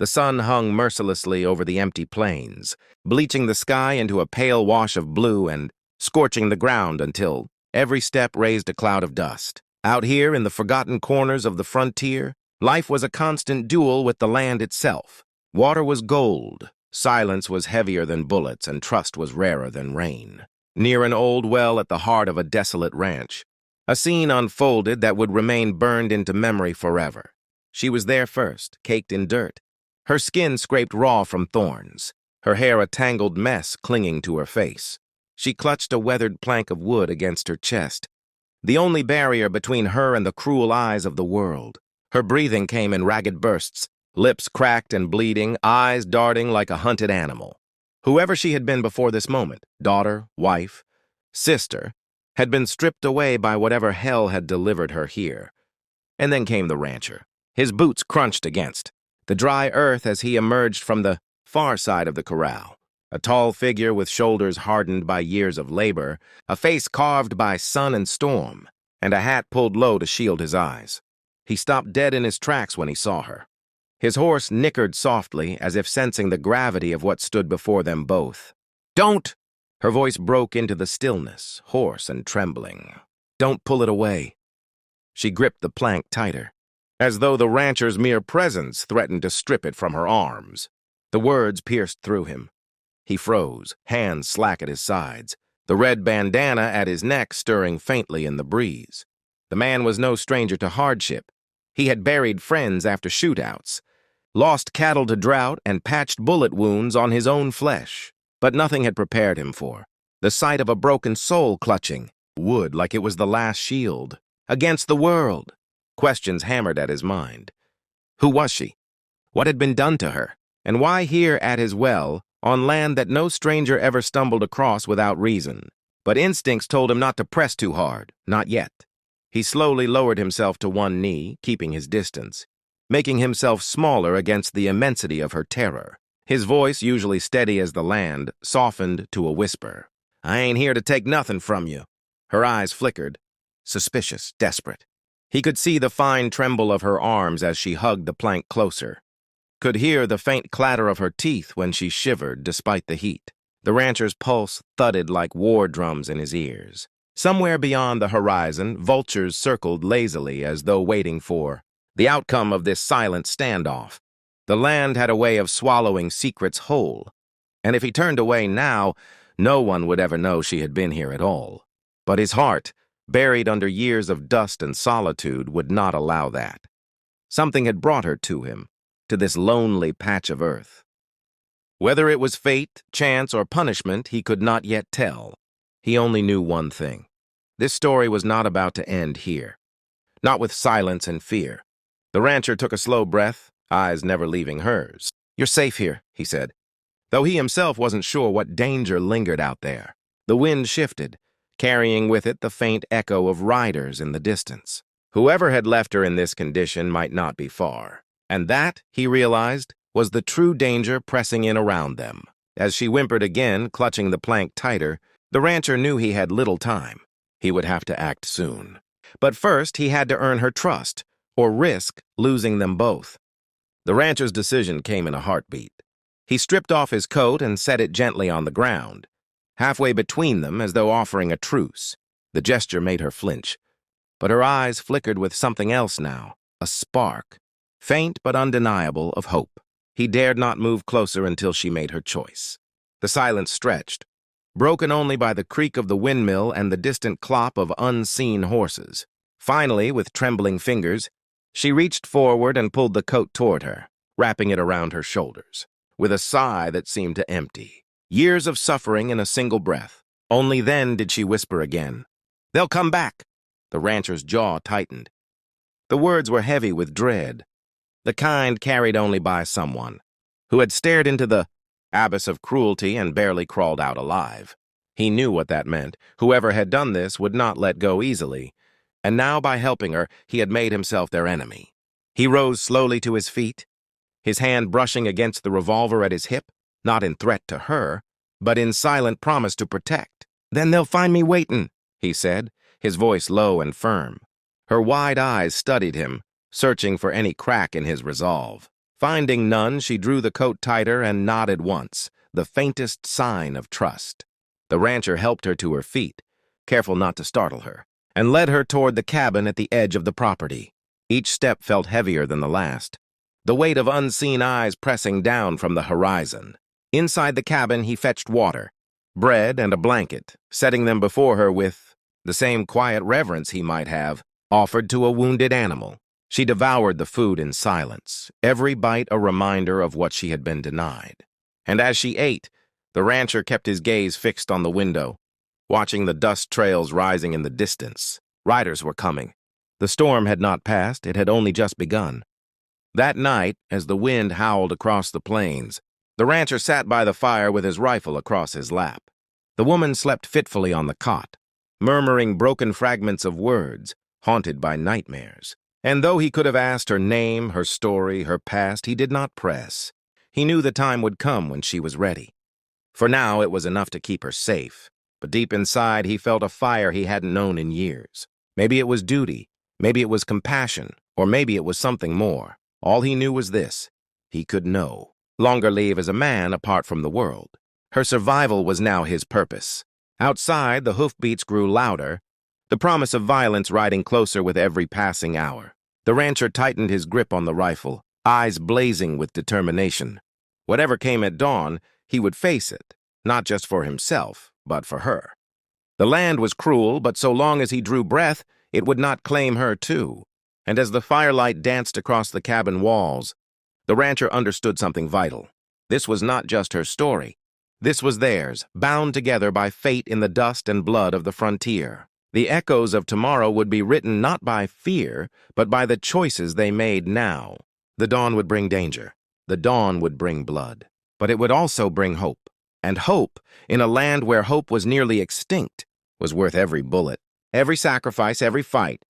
The sun hung mercilessly over the empty plains, bleaching the sky into a pale wash of blue and scorching the ground until every step raised a cloud of dust. Out here in the forgotten corners of the frontier, life was a constant duel with the land itself. Water was gold, silence was heavier than bullets, and trust was rarer than rain. Near an old well at the heart of a desolate ranch, a scene unfolded that would remain burned into memory forever. She was there first, caked in dirt, her skin scraped raw from thorns, her hair a tangled mess clinging to her face. She clutched a weathered plank of wood against her chest, the only barrier between her and the cruel eyes of the world. Her breathing came in ragged bursts, lips cracked and bleeding, eyes darting like a hunted animal. Whoever she had been before this moment, daughter, wife, sister, had been stripped away by whatever hell had delivered her here. And then came the rancher, his boots crunched against the dry earth as he emerged from the far side of the corral. A tall figure with shoulders hardened by years of labor, a face carved by sun and storm, and a hat pulled low to shield his eyes. He stopped dead in his tracks when he saw her. His horse nickered softly, as if sensing the gravity of what stood before them both. "Don't!" Her voice broke into the stillness, hoarse and trembling. "Don't pull it away." She gripped the plank tighter, as though the rancher's mere presence threatened to strip it from her arms. The words pierced through him. He froze, hands slack at his sides, the red bandana at his neck stirring faintly in the breeze. The man was no stranger to hardship. He had buried friends after shootouts, lost cattle to drought, and patched bullet wounds on his own flesh. But nothing had prepared him for the sight of a broken soul clutching wood like it was the last shield against the world. Questions hammered at his mind. Who was she? What had been done to her? And why here at his well, on land that no stranger ever stumbled across without reason? But instincts told him not to press too hard, not yet. He slowly lowered himself to one knee, keeping his distance, making himself smaller against the immensity of her terror. His voice, usually steady as the land, softened to a whisper. "I ain't here to take nothing from you." Her eyes flickered, suspicious, desperate. He could see the fine tremble of her arms as she hugged the plank closer, could hear the faint clatter of her teeth when she shivered despite the heat. The rancher's pulse thudded like war drums in his ears. Somewhere beyond the horizon, vultures circled lazily as though waiting for the outcome of this silent standoff. The land had a way of swallowing secrets whole, and if he turned away now, no one would ever know she had been here at all. But his heart, buried under years of dust and solitude, would not allow that. Something had brought her to him, to this lonely patch of earth. Whether it was fate, chance, or punishment, he could not yet tell. He only knew one thing. This story was not about to end here. Not with silence and fear. The rancher took a slow breath, eyes never leaving hers. "You're safe here," he said, though he himself wasn't sure what danger lingered out there. The wind shifted, carrying with it the faint echo of riders in the distance. Whoever had left her in this condition might not be far. And that, he realized, was the true danger pressing in around them. As she whimpered again, clutching the plank tighter, the rancher knew he had little time. He would have to act soon. But first, he had to earn her trust, or risk losing them both. The rancher's decision came in a heartbeat. He stripped off his coat and set it gently on the ground, halfway between them as though offering a truce. The gesture made her flinch, but her eyes flickered with something else now, a spark, faint but undeniable, of hope. He dared not move closer until she made her choice. The silence stretched, broken only by the creak of the windmill and the distant clop of unseen horses. Finally, with trembling fingers, she reached forward and pulled the coat toward her, wrapping it around her shoulders, with a sigh that seemed to empty years of suffering in a single breath. Only then did she whisper again, "They'll come back." The rancher's jaw tightened. The words were heavy with dread, the kind carried only by someone who had stared into the abyss of cruelty and barely crawled out alive. He knew what that meant. Whoever had done this would not let go easily, and now by helping her, he had made himself their enemy. He rose slowly to his feet, his hand brushing against the revolver at his hip, not in threat to her, but in silent promise to protect. "Then they'll find me waitin'," he said, his voice low and firm. Her wide eyes studied him, searching for any crack in his resolve. Finding none, she drew the coat tighter and nodded once, the faintest sign of trust. The rancher helped her to her feet, careful not to startle her, and led her toward the cabin at the edge of the property. Each step felt heavier than the last, the weight of unseen eyes pressing down from the horizon. Inside the cabin, he fetched water, bread, and a blanket, setting them before her with the same quiet reverence he might have offered to a wounded animal. She devoured the food in silence, every bite a reminder of what she had been denied. And as she ate, the rancher kept his gaze fixed on the window, watching the dust trails rising in the distance. Riders were coming. The storm had not passed, it had only just begun. That night, as the wind howled across the plains, the rancher sat by the fire with his rifle across his lap. The woman slept fitfully on the cot, murmuring broken fragments of words, haunted by nightmares. And though he could have asked her name, her story, her past, he did not press. He knew the time would come when she was ready. For now, it was enough to keep her safe, but deep inside, he felt a fire he hadn't known in years. Maybe it was duty, maybe it was compassion, or maybe it was something more. All he knew was this: he could know longer live as a man apart from the world. Her survival was now his purpose. Outside, the hoofbeats grew louder, the promise of violence riding closer with every passing hour. The rancher tightened his grip on the rifle, eyes blazing with determination. Whatever came at dawn, he would face it, not just for himself, but for her. The land was cruel, but so long as he drew breath, it would not claim her too. And as the firelight danced across the cabin walls, the rancher understood something vital. This was not just her story. This was theirs, bound together by fate in the dust and blood of the frontier. The echoes of tomorrow would be written not by fear, but by the choices they made now. The dawn would bring danger. The dawn would bring blood. But it would also bring hope. And hope, in a land where hope was nearly extinct, was worth every bullet, every sacrifice, every fight.